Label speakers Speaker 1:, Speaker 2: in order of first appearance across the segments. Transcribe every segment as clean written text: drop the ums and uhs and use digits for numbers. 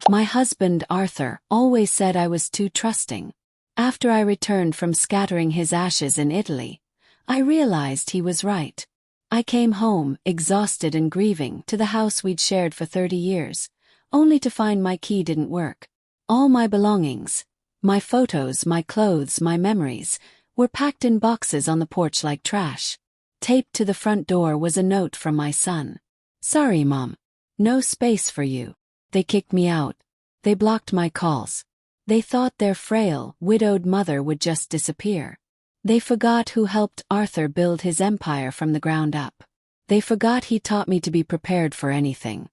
Speaker 1: My husband, Arthur, always said I was too trusting. After I returned from scattering his ashes in Italy, I realized he was right. I came home, exhausted and grieving, to the house we'd shared for 30 years, only to find my key didn't work. All my belongings, my photos, my clothes, my memories, were packed in boxes on the porch like trash. Taped to the front door was a note from my son. "Sorry, Mom. No space for you." They kicked me out. They blocked my calls. They thought their frail, widowed mother would just disappear. They forgot who helped Arthur build his empire from the ground up. They forgot he taught me to be prepared for anything.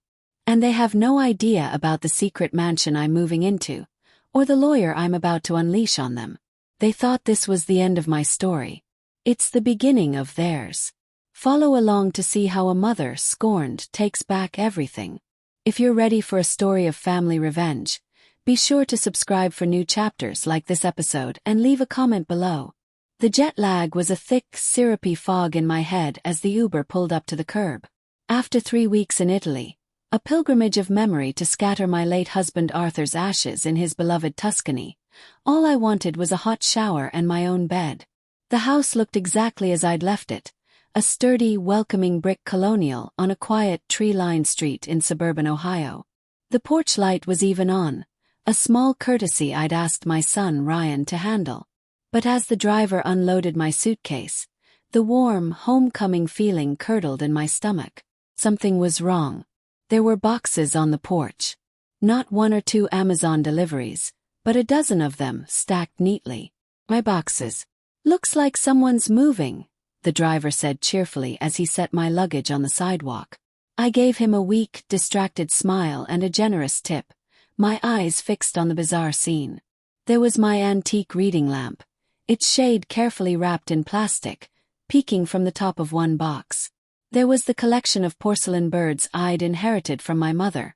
Speaker 1: And they have no idea about the secret mansion I'm moving into, or the lawyer I'm about to unleash on them. They thought this was the end of my story. It's the beginning of theirs. Follow along to see how a mother, scorned, takes back everything. If you're ready for a story of family revenge, be sure to subscribe for new chapters like this episode and leave a comment below. The jet lag was a thick, syrupy fog in my head as the Uber pulled up to the curb. After 3 weeks in Italy, a pilgrimage of memory to scatter my late husband Arthur's ashes in his beloved Tuscany, all I wanted was a hot shower and my own bed. The house looked exactly as I'd left it. A sturdy, welcoming brick colonial on a quiet, tree-lined street in suburban Ohio. The porch light was even on, a small courtesy I'd asked my son Ryan to handle. But as the driver unloaded my suitcase, the warm, homecoming feeling curdled in my stomach. Something was wrong. There were boxes on the porch. Not 1 or 2 Amazon deliveries, but a dozen of them stacked neatly. "My boxes. Looks like someone's moving," the driver said cheerfully as he set my luggage on the sidewalk. I gave him a weak, distracted smile and a generous tip, my eyes fixed on the bizarre scene. There was my antique reading lamp, its shade carefully wrapped in plastic, peeking from the top of one box. There was the collection of porcelain birds I'd inherited from my mother,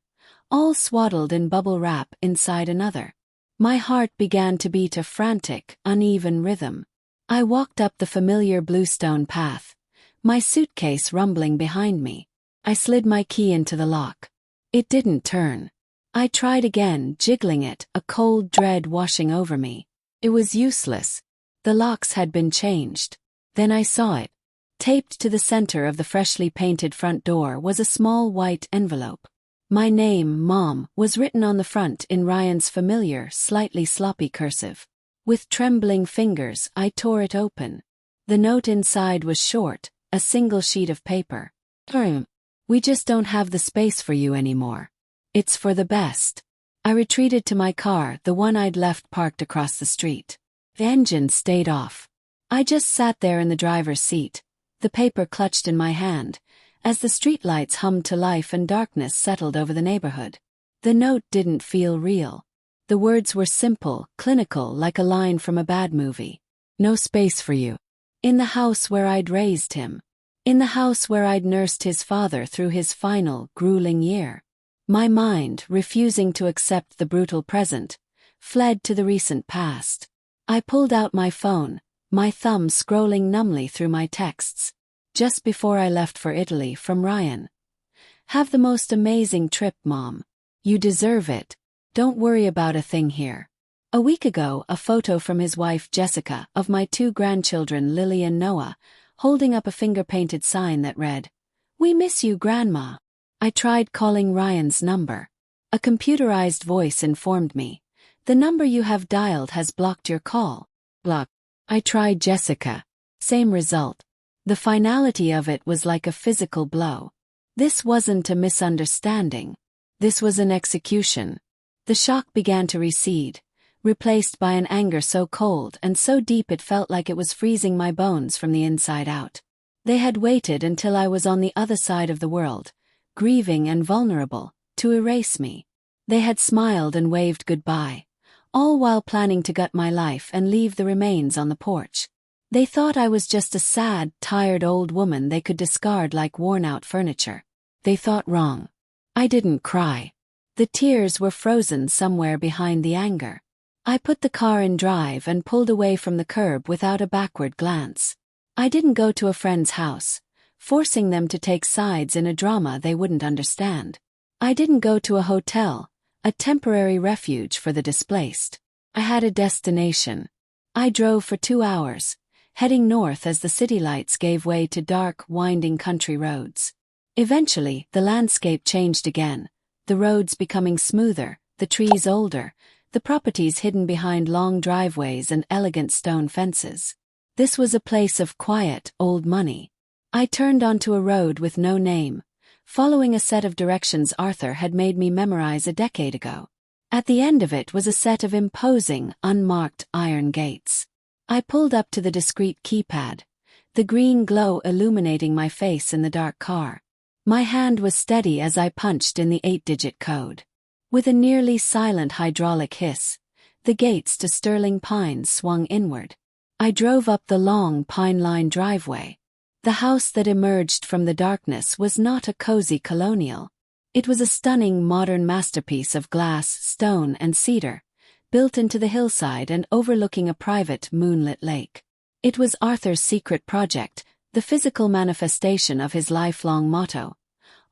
Speaker 1: all swaddled in bubble wrap inside another. My heart began to beat a frantic, uneven rhythm. I walked up the familiar bluestone path, my suitcase rumbling behind me. I slid my key into the lock. It didn't turn. I tried again, jiggling it, a cold dread washing over me. It was useless. The locks had been changed. Then I saw it. Taped to the center of the freshly painted front door was a small white envelope. My name, Mom, was written on the front in Ryan's familiar, slightly sloppy cursive. With trembling fingers, I tore it open. The note inside was short, a single sheet of paper. "We just don't have the space for you anymore. It's for the best." I retreated to my car, the one I'd left parked across the street. The engine stayed off. I just sat there in the driver's seat, the paper clutched in my hand, as the streetlights hummed to life and darkness settled over the neighborhood. The note didn't feel real. The words were simple, clinical, like a line from a bad movie. "No space for you. In the house where I'd raised him. In the house where I'd nursed his father through his final, grueling year." My mind, refusing to accept the brutal present, fled to the recent past. I pulled out my phone, my thumb scrolling numbly through my texts. Just before I left for Italy, from Ryan. "Have the most amazing trip, Mom. You deserve it. Don't worry about a thing here." A week ago, a photo from his wife Jessica of my 2 grandchildren Lily and Noah, holding up a finger-painted sign that read, "We miss you, Grandma." I tried calling Ryan's number. A computerized voice informed me, "The number you have dialed has blocked your call." Block. I tried Jessica. Same result. The finality of it was like a physical blow. This wasn't a misunderstanding. This was an execution. The shock began to recede, replaced by an anger so cold and so deep it felt like it was freezing my bones from the inside out. They had waited until I was on the other side of the world, grieving and vulnerable, to erase me. They had smiled and waved goodbye, all while planning to gut my life and leave the remains on the porch. They thought I was just a sad, tired old woman they could discard like worn-out furniture. They thought wrong. I didn't cry. The tears were frozen somewhere behind the anger. I put the car in drive and pulled away from the curb without a backward glance. I didn't go to a friend's house, forcing them to take sides in a drama they wouldn't understand. I didn't go to a hotel, a temporary refuge for the displaced. I had a destination. I drove for 2 hours, heading north as the city lights gave way to dark, winding country roads. Eventually, the landscape changed again, the roads becoming smoother, the trees older, the properties hidden behind long driveways and elegant stone fences. This was a place of quiet, old money. I turned onto a road with no name, following a set of directions Arthur had made me memorize a decade ago. At the end of it was a set of imposing, unmarked iron gates. I pulled up to the discreet keypad, the green glow illuminating my face in the dark car. My hand was steady as I punched in the 8-digit code. With a nearly silent hydraulic hiss, the gates to Sterling Pines swung inward. I drove up the long pine-lined driveway. The house that emerged from the darkness was not a cozy colonial. It was a stunning modern masterpiece of glass, stone, and cedar, built into the hillside and overlooking a private, moonlit lake. It was Arthur's secret project, the physical manifestation of his lifelong motto.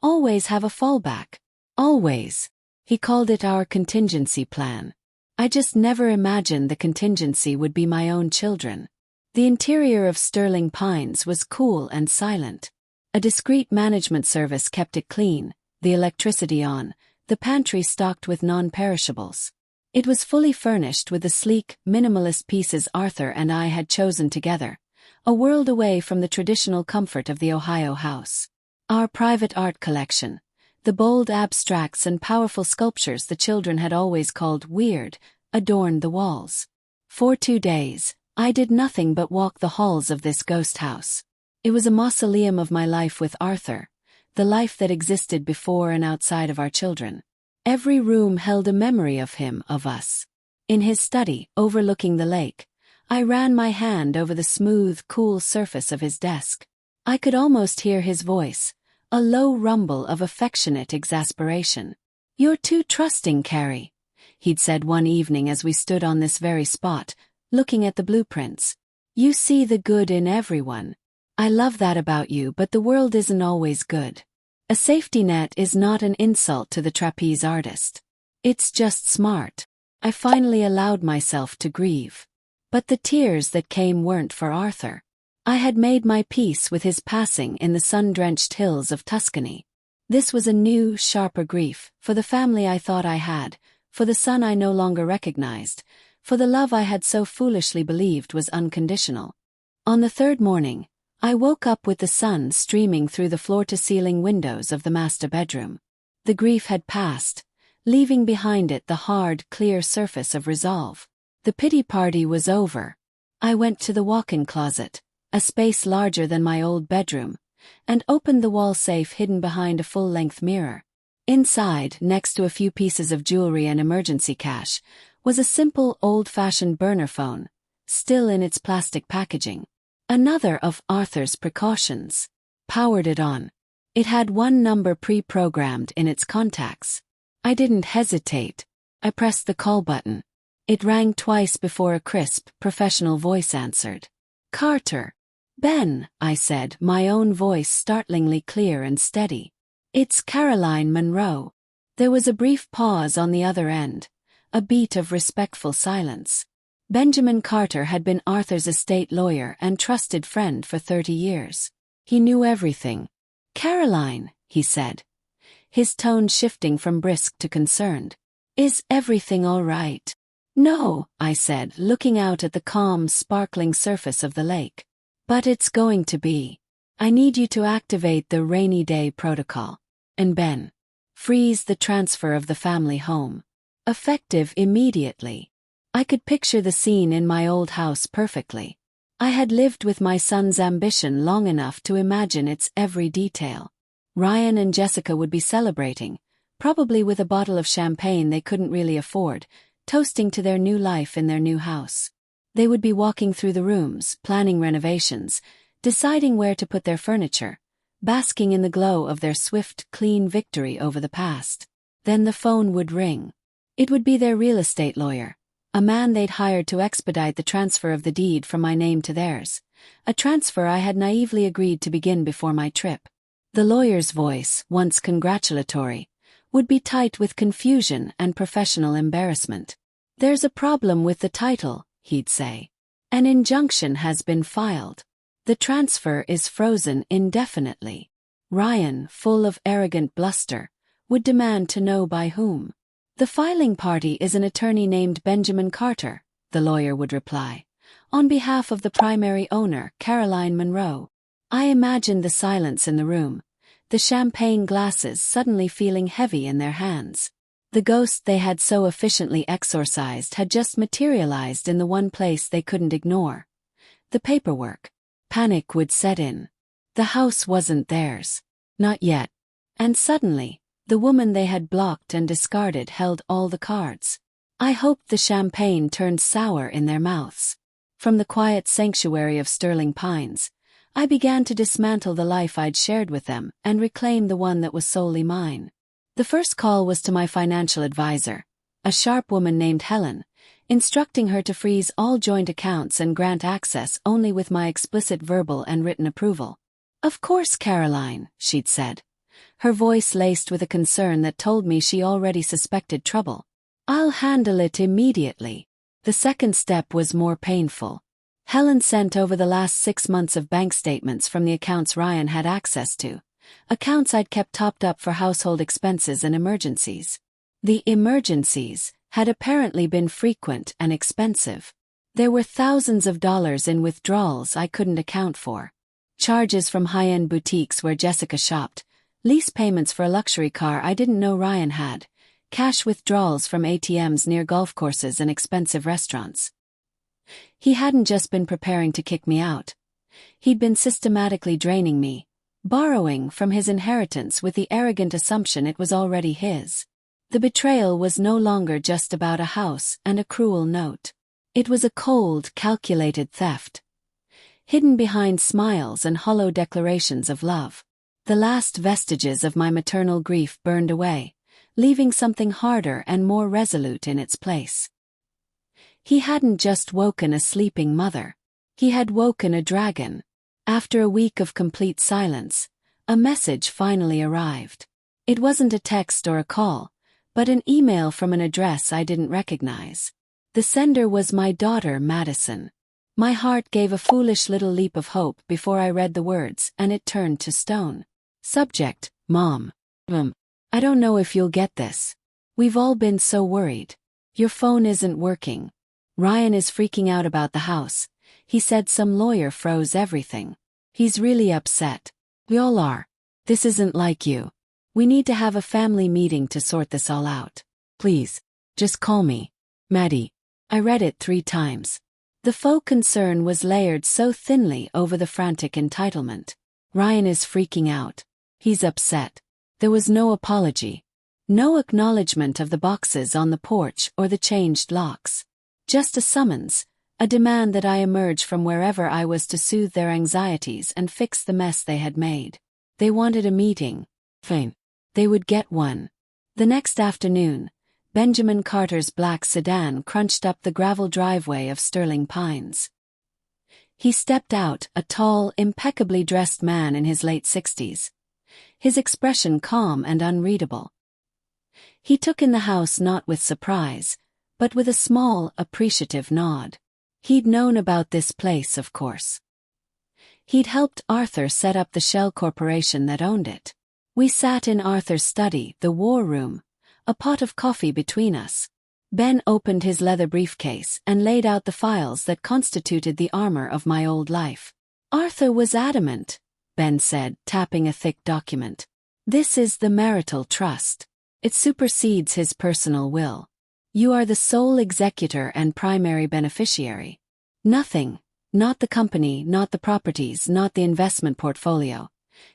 Speaker 1: Always have a fallback. Always. He called it our contingency plan. I just never imagined the contingency would be my own children. The interior of Sterling Pines was cool and silent. A discreet management service kept it clean, the electricity on, the pantry stocked with non-perishables. It was fully furnished with the sleek, minimalist pieces Arthur and I had chosen together, a world away from the traditional comfort of the Ohio house. Our private art collection, the bold abstracts and powerful sculptures the children had always called weird, adorned the walls. For 2 days, I did nothing but walk the halls of this ghost house. It was a mausoleum of my life with Arthur, the life that existed before and outside of our children. Every room held a memory of him, of us. In his study, overlooking the lake, I ran my hand over the smooth, cool surface of his desk. I could almost hear his voice, a low rumble of affectionate exasperation. "You're too trusting, Carrie," he'd said one evening as we stood on this very spot, looking at the blueprints. "You see the good in everyone. I love that about you, but the world isn't always good. A safety net is not an insult to the trapeze artist. It's just smart." I finally allowed myself to grieve. But the tears that came weren't for Arthur. I had made my peace with his passing in the sun-drenched hills of Tuscany. This was a new, sharper grief, for the family I thought I had, for the son I no longer recognized, for the love I had so foolishly believed was unconditional. On the 3rd morning, I woke up with the sun streaming through the floor-to-ceiling windows of the master bedroom. The grief had passed, leaving behind it the hard, clear surface of resolve. The pity party was over. I went to the walk-in closet, a space larger than my old bedroom, and opened the wall safe hidden behind a full-length mirror. Inside, next to a few pieces of jewelry and emergency cash, was a simple, old-fashioned burner phone, still in its plastic packaging. Another of Arthur's precautions. Powered it on. It had one number pre-programmed in its contacts. I didn't hesitate. I pressed the call button. It rang twice before a crisp, professional voice answered. "Carter." "Ben," I said, my own voice startlingly clear and steady. "It's Caroline Monroe." There was a brief pause on the other end, a beat of respectful silence. Benjamin Carter had been Arthur's estate lawyer and trusted friend for 30 years. He knew everything. "Caroline," he said, his tone shifting from brisk to concerned. "Is everything all right?" "No," I said, looking out at the calm, sparkling surface of the lake. "But it's going to be. I need you to activate the rainy day protocol. And Ben, freeze the transfer of the family home. Effective immediately." I could picture the scene in my old house perfectly. I had lived with my son's ambition long enough to imagine its every detail. Ryan and Jessica would be celebrating, probably with a bottle of champagne they couldn't really afford, toasting to their new life in their new house. They would be walking through the rooms, planning renovations, deciding where to put their furniture, basking in the glow of their swift, clean victory over the past. Then the phone would ring. It would be their real estate lawyer, a man they'd hired to expedite the transfer of the deed from my name to theirs, a transfer I had naively agreed to begin before my trip. The lawyer's voice, once congratulatory, would be tight with confusion and professional embarrassment. "There's a problem with the title," he'd say. "An injunction has been filed. The transfer is frozen indefinitely." Ryan, full of arrogant bluster, would demand to know by whom. "The filing party is an attorney named Benjamin Carter," the lawyer would reply, "on behalf of the primary owner, Caroline Monroe." I imagined the silence in the room, the champagne glasses suddenly feeling heavy in their hands. The ghost they had so efficiently exorcised had just materialized in the one place they couldn't ignore: the paperwork. Panic would set in. The house wasn't theirs. Not yet. And suddenly, the woman they had blocked and discarded held all the cards. I hoped the champagne turned sour in their mouths. From the quiet sanctuary of Sterling Pines, I began to dismantle the life I'd shared with them and reclaim the one that was solely mine. The first call was to my financial advisor, a sharp woman named Helen, instructing her to freeze all joint accounts and grant access only with my explicit verbal and written approval. "Of course, Caroline," she'd said, her voice laced with a concern that told me she already suspected trouble. "I'll handle it immediately." The second step was more painful. Helen sent over the last 6 months of bank statements from the accounts Ryan had access to, accounts I'd kept topped up for household expenses and emergencies. The emergencies had apparently been frequent and expensive. There were thousands of dollars in withdrawals I couldn't account for. Charges from high-end boutiques where Jessica shopped, lease payments for a luxury car I didn't know Ryan had, cash withdrawals from ATMs near golf courses and expensive restaurants. He hadn't just been preparing to kick me out. He'd been systematically draining me, borrowing from his inheritance with the arrogant assumption it was already his. The betrayal was no longer just about a house and a cruel note. It was a cold, calculated theft, hidden behind smiles and hollow declarations of love. The last vestiges of my maternal grief burned away, leaving something harder and more resolute in its place. He hadn't just woken a sleeping mother. He had woken a dragon. After a week of complete silence, a message finally arrived. It wasn't a text or a call, but an email from an address I didn't recognize. The sender was my daughter, Madison. My heart gave a foolish little leap of hope before I read the words, and it turned to stone. Subject: Mom. I don't know if you'll get this. We've all been so worried. Your phone isn't working. Ryan is freaking out about the house. He said some lawyer froze everything. He's really upset. We all are. This isn't like you. We need to have a family meeting to sort this all out. Please, just call me. Maddie. I read it 3 times. The faux concern was layered so thinly over the frantic entitlement. Ryan is freaking out. He's upset. There was no apology. No acknowledgement of the boxes on the porch or the changed locks. Just a summons, a demand that I emerge from wherever I was to soothe their anxieties and fix the mess they had made. They wanted a meeting. Fine. They would get one. The next afternoon, Benjamin Carter's black sedan crunched up the gravel driveway of Sterling Pines. He stepped out, a tall, impeccably dressed man in his late 60s. His expression calm and unreadable. He took in the house not with surprise, but with a small, appreciative nod. He'd known about this place, of course. He'd helped Arthur set up the shell corporation that owned it. We sat in Arthur's study, the war room, a pot of coffee between us. Ben opened his leather briefcase and laid out the files that constituted the armor of my old life. Arthur was adamant, Ben said, tapping a thick document. This is the marital trust. It supersedes his personal will. You are the sole executor and primary beneficiary. Nothing, not the company, not the properties, not the investment portfolio,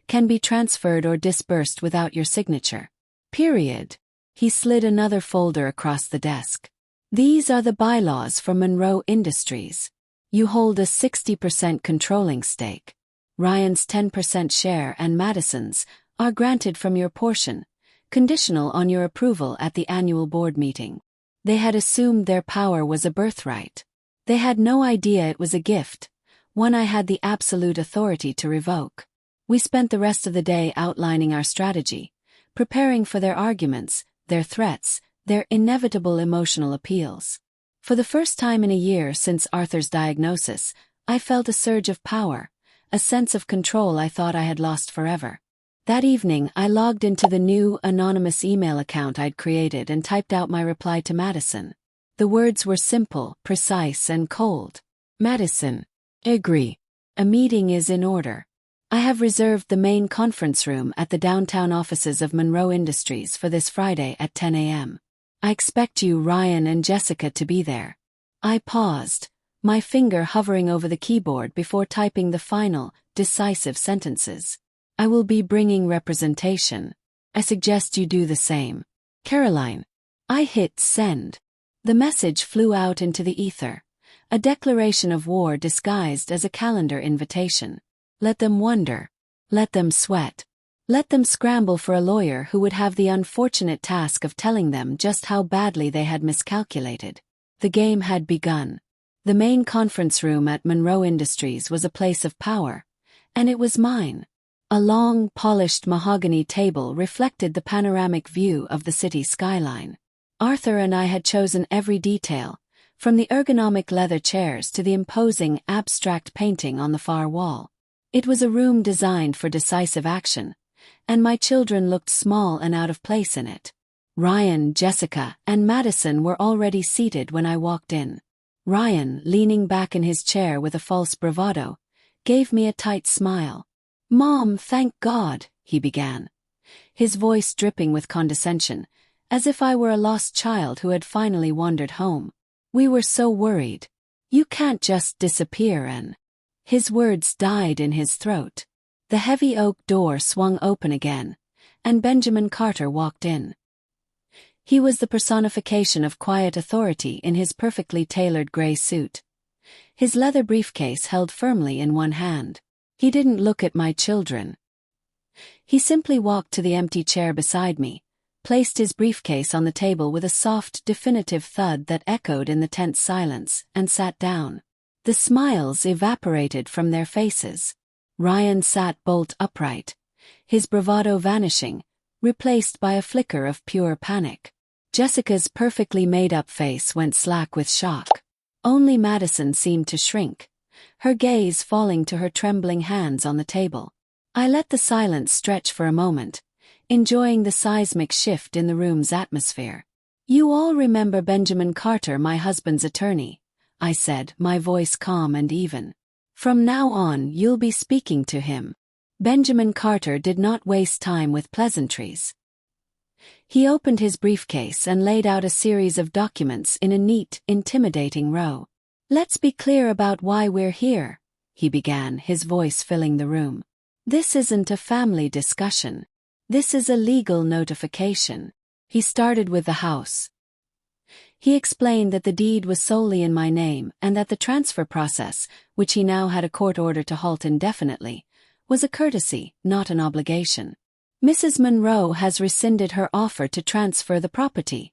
Speaker 1: can be transferred or disbursed without your signature. Period. He slid another folder across the desk. These are the bylaws for Monroe Industries. You hold a 60% controlling stake. Ryan's 10% share and Madison's are granted from your portion, conditional on your approval at the annual board meeting. They had assumed their power was a birthright. They had no idea it was a gift, one I had the absolute authority to revoke. We spent the rest of the day outlining our strategy, preparing for their arguments, their threats, their inevitable emotional appeals. For the first time in a year since Arthur's diagnosis, I felt a surge of power, a sense of control I thought I had lost forever. That evening, I logged into the new, anonymous email account I'd created and typed out my reply to Madison. The words were simple, precise, and cold. Madison. Agree. A meeting is in order. I have reserved the main conference room at the downtown offices of Monroe Industries for this Friday at 10 a.m. I expect you, Ryan and Jessica, to be there. I paused, my finger hovering over the keyboard before typing the final, decisive sentences. I will be bringing representation. I suggest you do the same. Caroline. I hit send. The message flew out into the ether, a declaration of war disguised as a calendar invitation. Let them wonder. Let them sweat. Let them scramble for a lawyer who would have the unfortunate task of telling them just how badly they had miscalculated. The game had begun. The main conference room at Monroe Industries was a place of power, and it was mine. A long, polished mahogany table reflected the panoramic view of the city skyline. Arthur and I had chosen every detail, from the ergonomic leather chairs to the imposing, abstract painting on the far wall. It was a room designed for decisive action, and my children looked small and out of place in it. Ryan, Jessica, and Madison were already seated when I walked in. Ryan, leaning back in his chair with a false bravado, gave me a tight smile. "Mom, thank God," he began, his voice dripping with condescension, as if I were a lost child who had finally wandered home. "We were so worried. You can't just disappear and—" His words died in his throat. The heavy oak door swung open again, and Benjamin Carter walked in. He was the personification of quiet authority in his perfectly tailored gray suit. His leather briefcase held firmly in one hand. He didn't look at my children. He simply walked to the empty chair beside me, placed his briefcase on the table with a soft, definitive thud that echoed in the tense silence, and sat down. The smiles evaporated from their faces. Ryan sat bolt upright, his bravado vanishing, replaced by a flicker of pure panic. Jessica's perfectly made-up face went slack with shock. Only Madison seemed to shrink, her gaze falling to her trembling hands on the table. I let the silence stretch for a moment, enjoying the seismic shift in the room's atmosphere. "You all remember Benjamin Carter, my husband's attorney," I said, my voice calm and even. "From now on, you'll be speaking to him." Benjamin Carter did not waste time with pleasantries. He opened his briefcase and laid out a series of documents in a neat, intimidating row. "Let's be clear about why we're here," he began, his voice filling the room. "This isn't a family discussion. This is a legal notification." He started with the house. He explained that the deed was solely in my name and that the transfer process, which he now had a court order to halt indefinitely, was a courtesy, not an obligation. "Mrs. Monroe has rescinded her offer to transfer the property,"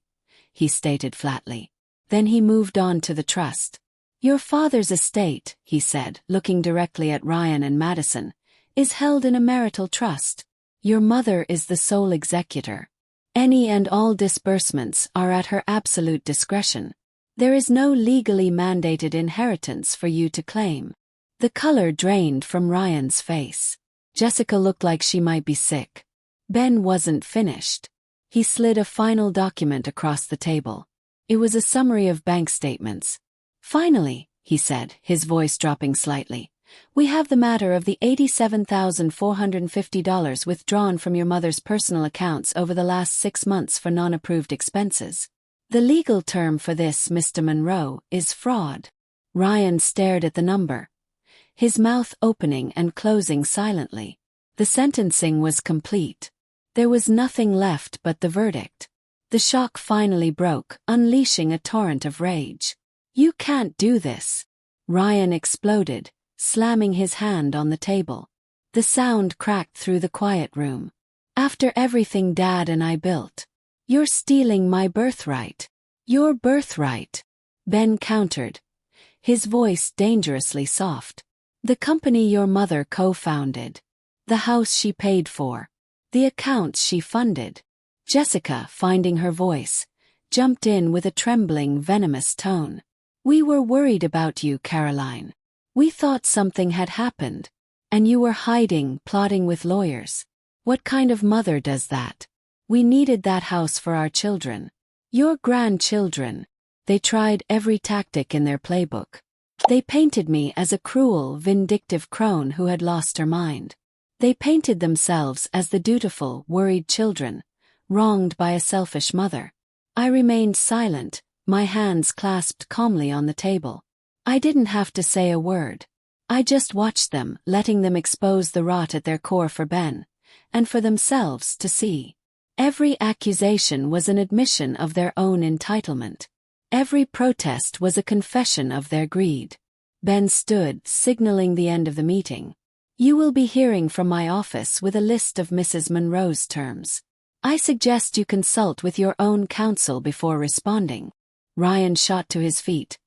Speaker 1: he stated flatly. Then he moved on to the trust. "Your father's estate," he said, looking directly at Ryan and Madison, "is held in a marital trust. Your mother is the sole executor. Any and all disbursements are at her absolute discretion. There is no legally mandated inheritance for you to claim." The color drained from Ryan's face. Jessica looked like she might be sick. Ben wasn't finished. He slid a final document across the table. It was a summary of bank statements. "Finally," he said, his voice dropping slightly, "we have the matter of the $87,450 withdrawn from your mother's personal accounts over the last 6 months for non-approved expenses. The legal term for this, Mr. Monroe, is fraud." Ryan stared at the number, his mouth opening and closing silently. The sentencing was complete. There was nothing left but the verdict. The shock finally broke, unleashing a torrent of rage. "You can't do this!" Ryan exploded, slamming his hand on the table. The sound cracked through the quiet room. "After everything Dad and I built, you're stealing my birthright." "Your birthright," Ben countered, his voice dangerously soft. "The company your mother co-founded. The house she paid for. The accounts she funded. Jessica, finding her voice, jumped in with a trembling, venomous tone. We were worried about you, Caroline. We thought something had happened. And you were hiding, plotting with lawyers. What kind of mother does that? We needed that house for our children. Your grandchildren. They tried every tactic in their playbook. They painted me as a cruel, vindictive crone who had lost her mind. They painted themselves as the dutiful, worried children, wronged by a selfish mother. I remained silent, my hands clasped calmly on the table. I didn't have to say a word. I just watched them, letting them expose the rot at their core for Ben, and for themselves to see. Every accusation was an admission of their own entitlement. Every protest was a confession of their greed. Ben stood, signaling the end of the meeting. You will be hearing from my office with a list of Mrs. Monroe's terms. I suggest you consult with your own counsel before responding. Ryan shot to his feet,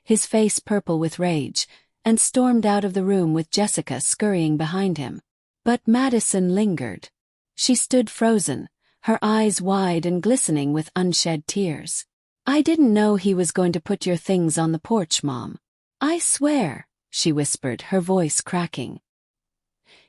Speaker 1: his face purple with rage, and stormed out of the room with Jessica scurrying behind him. But Madison lingered. She stood frozen, her eyes wide and glistening with unshed tears. I didn't know he was going to put your things on the porch, Mom. I swear, she whispered, her voice cracking.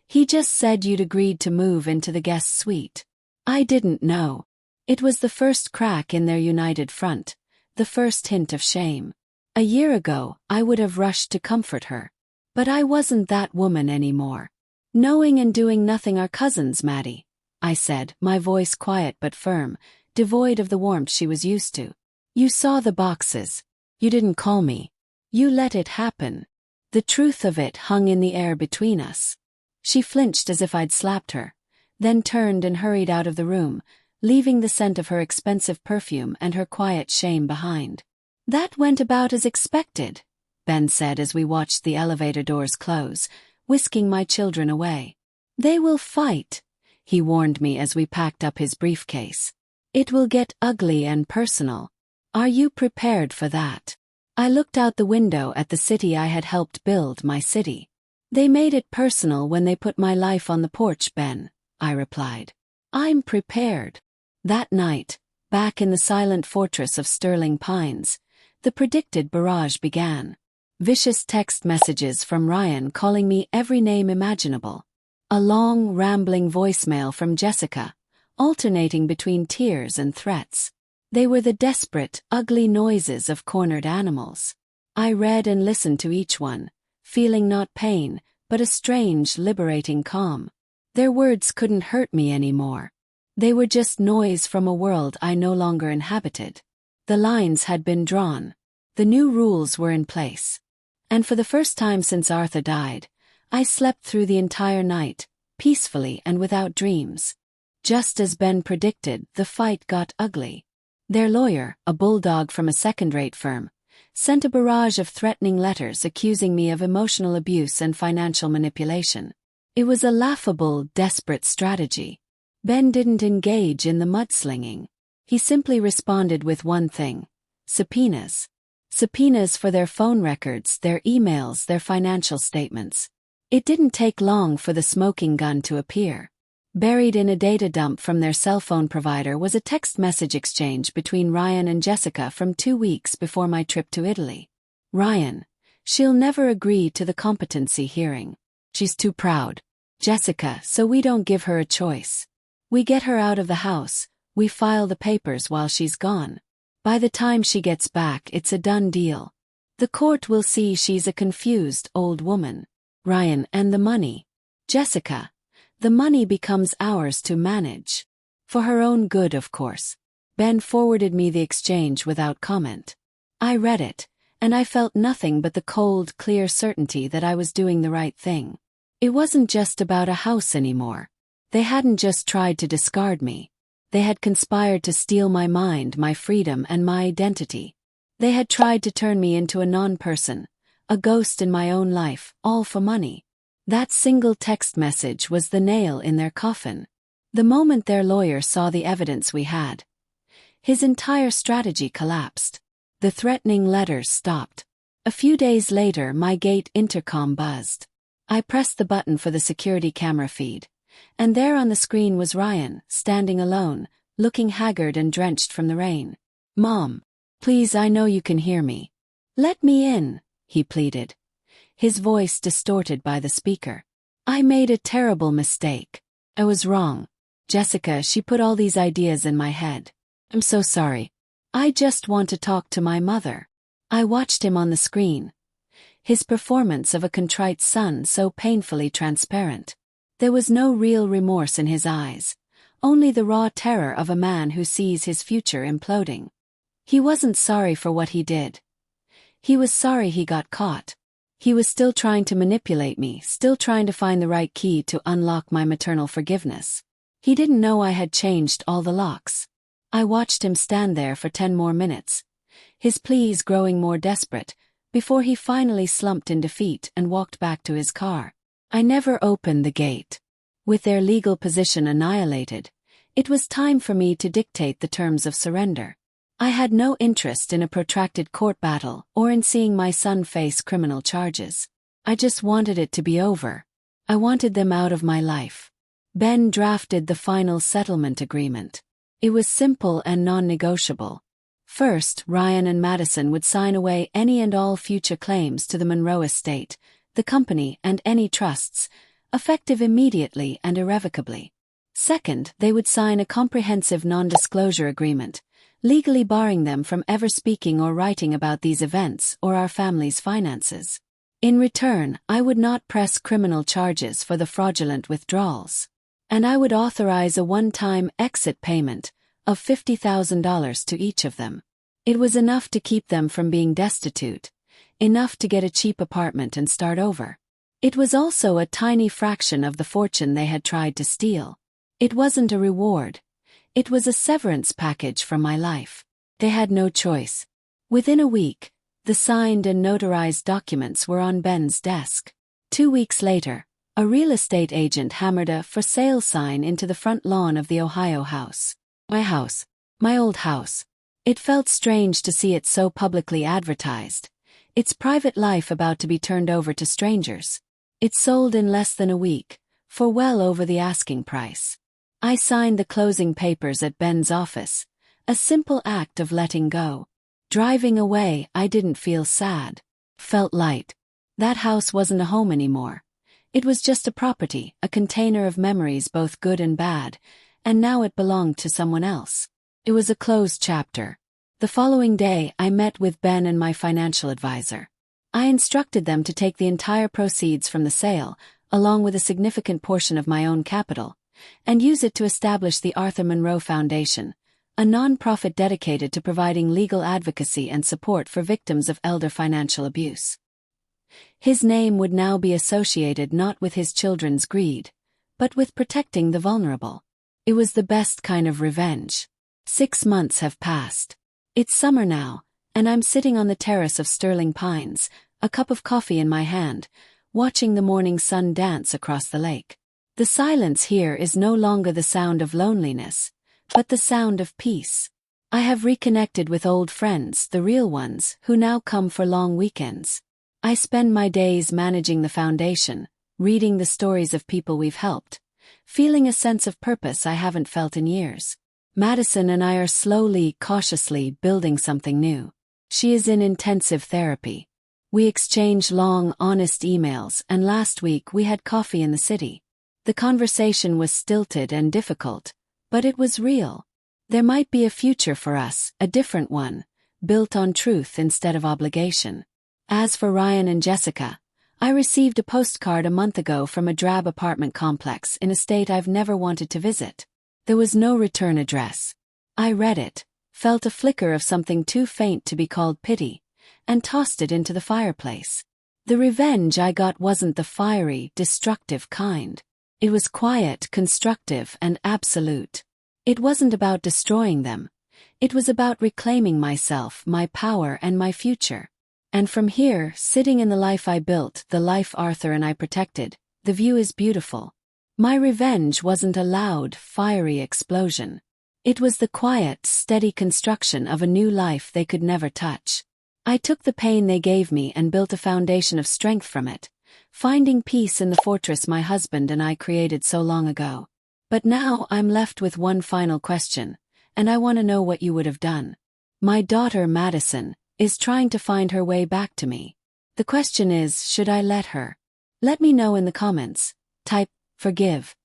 Speaker 1: He just said you'd agreed to move into the guest suite. I didn't know. It was the first crack in their united front, the first hint of shame. A year ago, I would have rushed to comfort her. But I wasn't that woman anymore. Knowing and doing nothing are cousins, Maddie, I said, my voice quiet but firm, devoid of the warmth she was used to. You saw the boxes. You didn't call me. You let it happen. The truth of it hung in the air between us. She flinched as if I'd slapped her, then turned and hurried out of the room, leaving the scent of her expensive perfume and her quiet shame behind. That went about as expected, Ben said as we watched the elevator doors close, whisking my children away. They will fight, he warned me as we packed up his briefcase. It will get ugly and personal. Are you prepared for that? I looked out the window at the city I had helped build, my city. They made it personal when they put my life on the porch, Ben, I replied. I'm prepared. That night, back in the silent fortress of Sterling Pines, the predicted barrage began. Vicious text messages from Ryan calling me every name imaginable. A long, rambling voicemail from Jessica, alternating between tears and threats. They were the desperate, ugly noises of cornered animals. I read and listened to each one, feeling not pain, but a strange, liberating calm. Their words couldn't hurt me anymore. They were just noise from a world I no longer inhabited. The lines had been drawn. The new rules were in place. And for the first time since Arthur died, I slept through the entire night, peacefully and without dreams. Just as Ben predicted, the fight got ugly. Their lawyer, a bulldog from a second-rate firm, sent a barrage of threatening letters accusing me of emotional abuse and financial manipulation. It was a laughable, desperate strategy. Ben didn't engage in the mudslinging. He simply responded with one thing: subpoenas. Subpoenas for their phone records, their emails, their financial statements. It didn't take long for the smoking gun to appear. Buried in a data dump from their cell phone provider was a text message exchange between Ryan and Jessica from 2 weeks before my trip to Italy. Ryan: she'll never agree to the competency hearing. She's too proud. Jessica: so we don't give her a choice. We get her out of the house, we file the papers while she's gone. By the time she gets back, it's a done deal. The court will see she's a confused old woman. Ryan: and the money. Jessica: the money becomes ours to manage. For her own good, of course. Ben forwarded me the exchange without comment. I read it, and I felt nothing but the cold, clear certainty that I was doing the right thing. It wasn't just about a house anymore. They hadn't just tried to discard me. They had conspired to steal my mind, my freedom, and my identity. They had tried to turn me into a non-person, a ghost in my own life, all for money. That single text message was the nail in their coffin. The moment their lawyer saw the evidence we had, his entire strategy collapsed. The threatening letters stopped. A few days later, my gate intercom buzzed. I pressed the button for the security camera feed, and there on the screen was Ryan, standing alone, looking haggard and drenched from the rain. "Mom, please, I know you can hear me. Let me in," he pleaded, his voice distorted by the speaker. "I made a terrible mistake. I was wrong. Jessica, she put all these ideas in my head. I'm so sorry. I just want to talk to my mother." I watched him on the screen, his performance of a contrite son so painfully transparent. There was no real remorse in his eyes, only the raw terror of a man who sees his future imploding. He wasn't sorry for what he did. He was sorry he got caught. He was still trying to manipulate me, still trying to find the right key to unlock my maternal forgiveness. He didn't know I had changed all the locks. I watched him stand there for 10 more minutes, his pleas growing more desperate, before he finally slumped in defeat and walked back to his car. I never opened the gate. With their legal position annihilated, it was time for me to dictate the terms of surrender. I had no interest in a protracted court battle or in seeing my son face criminal charges. I just wanted it to be over. I wanted them out of my life. Ben drafted the final settlement agreement. It was simple and non-negotiable. First, Ryan and Madison would sign away any and all future claims to the Monroe estate, the company, and any trusts, effective immediately and irrevocably. Second, they would sign a comprehensive non-disclosure agreement, legally barring them from ever speaking or writing about these events or our family's finances. In return, I would not press criminal charges for the fraudulent withdrawals. And I would authorize a one-time exit payment of $50,000 to each of them. It was enough to keep them from being destitute, enough to get a cheap apartment and start over. It was also a tiny fraction of the fortune they had tried to steal. It wasn't a reward. It was a severance package from my life. They had no choice. Within a week, the signed and notarized documents were on Ben's desk. 2 weeks later, a real estate agent hammered a "for sale" sign into the front lawn of the Ohio house. My house. My old house. It felt strange to see it so publicly advertised. Its private life about to be turned over to strangers. It sold in less than a week, for well over the asking price. I signed the closing papers at Ben's office, a simple act of letting go. Driving away, I didn't feel sad. Felt light. That house wasn't a home anymore. It was just a property, a container of memories both good and bad, and now it belonged to someone else. It was a closed chapter. The following day, I met with Ben and my financial advisor. I instructed them to take the entire proceeds from the sale, along with a significant portion of my own capital, and use it to establish the Arthur Monroe Foundation, a non-profit dedicated to providing legal advocacy and support for victims of elder financial abuse. His name would now be associated not with his children's greed, but with protecting the vulnerable. It was the best kind of revenge. 6 months have passed. It's summer now, and I'm sitting on the terrace of Sterling Pines, a cup of coffee in my hand, watching the morning sun dance across the lake. The silence here is no longer the sound of loneliness, but the sound of peace. I have reconnected with old friends, the real ones, who now come for long weekends. I spend my days managing the foundation, reading the stories of people we've helped, feeling a sense of purpose I haven't felt in years. Madison and I are slowly, cautiously building something new. She is in intensive therapy. We exchange long, honest emails, and last week we had coffee in the city. The conversation was stilted and difficult, but it was real. There might be a future for us, a different one, built on truth instead of obligation. As for Ryan and Jessica, I received a postcard a month ago from a drab apartment complex in a state I've never wanted to visit. There was no return address. I read it, felt a flicker of something too faint to be called pity, and tossed it into the fireplace. The revenge I got wasn't the fiery, destructive kind. It was quiet, constructive, and absolute. It wasn't about destroying them. It was about reclaiming myself, my power, and my future. And from here, sitting in the life I built, the life Arthur and I protected, the view is beautiful. My revenge wasn't a loud, fiery explosion. It was the quiet, steady construction of a new life they could never touch. I took the pain they gave me and built a foundation of strength from it, finding peace in the fortress my husband and I created so long ago. But now I'm left with one final question, and I want to know what you would have done. My daughter Madison is trying to find her way back to me. The question is, should I let her? Let me know in the comments. Type, forgive,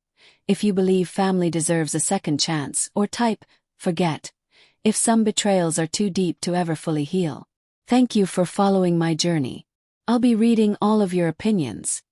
Speaker 1: if you believe family deserves a second chance, or type, forget, if some betrayals are too deep to ever fully heal. Thank you for following my journey. I'll be reading all of your opinions.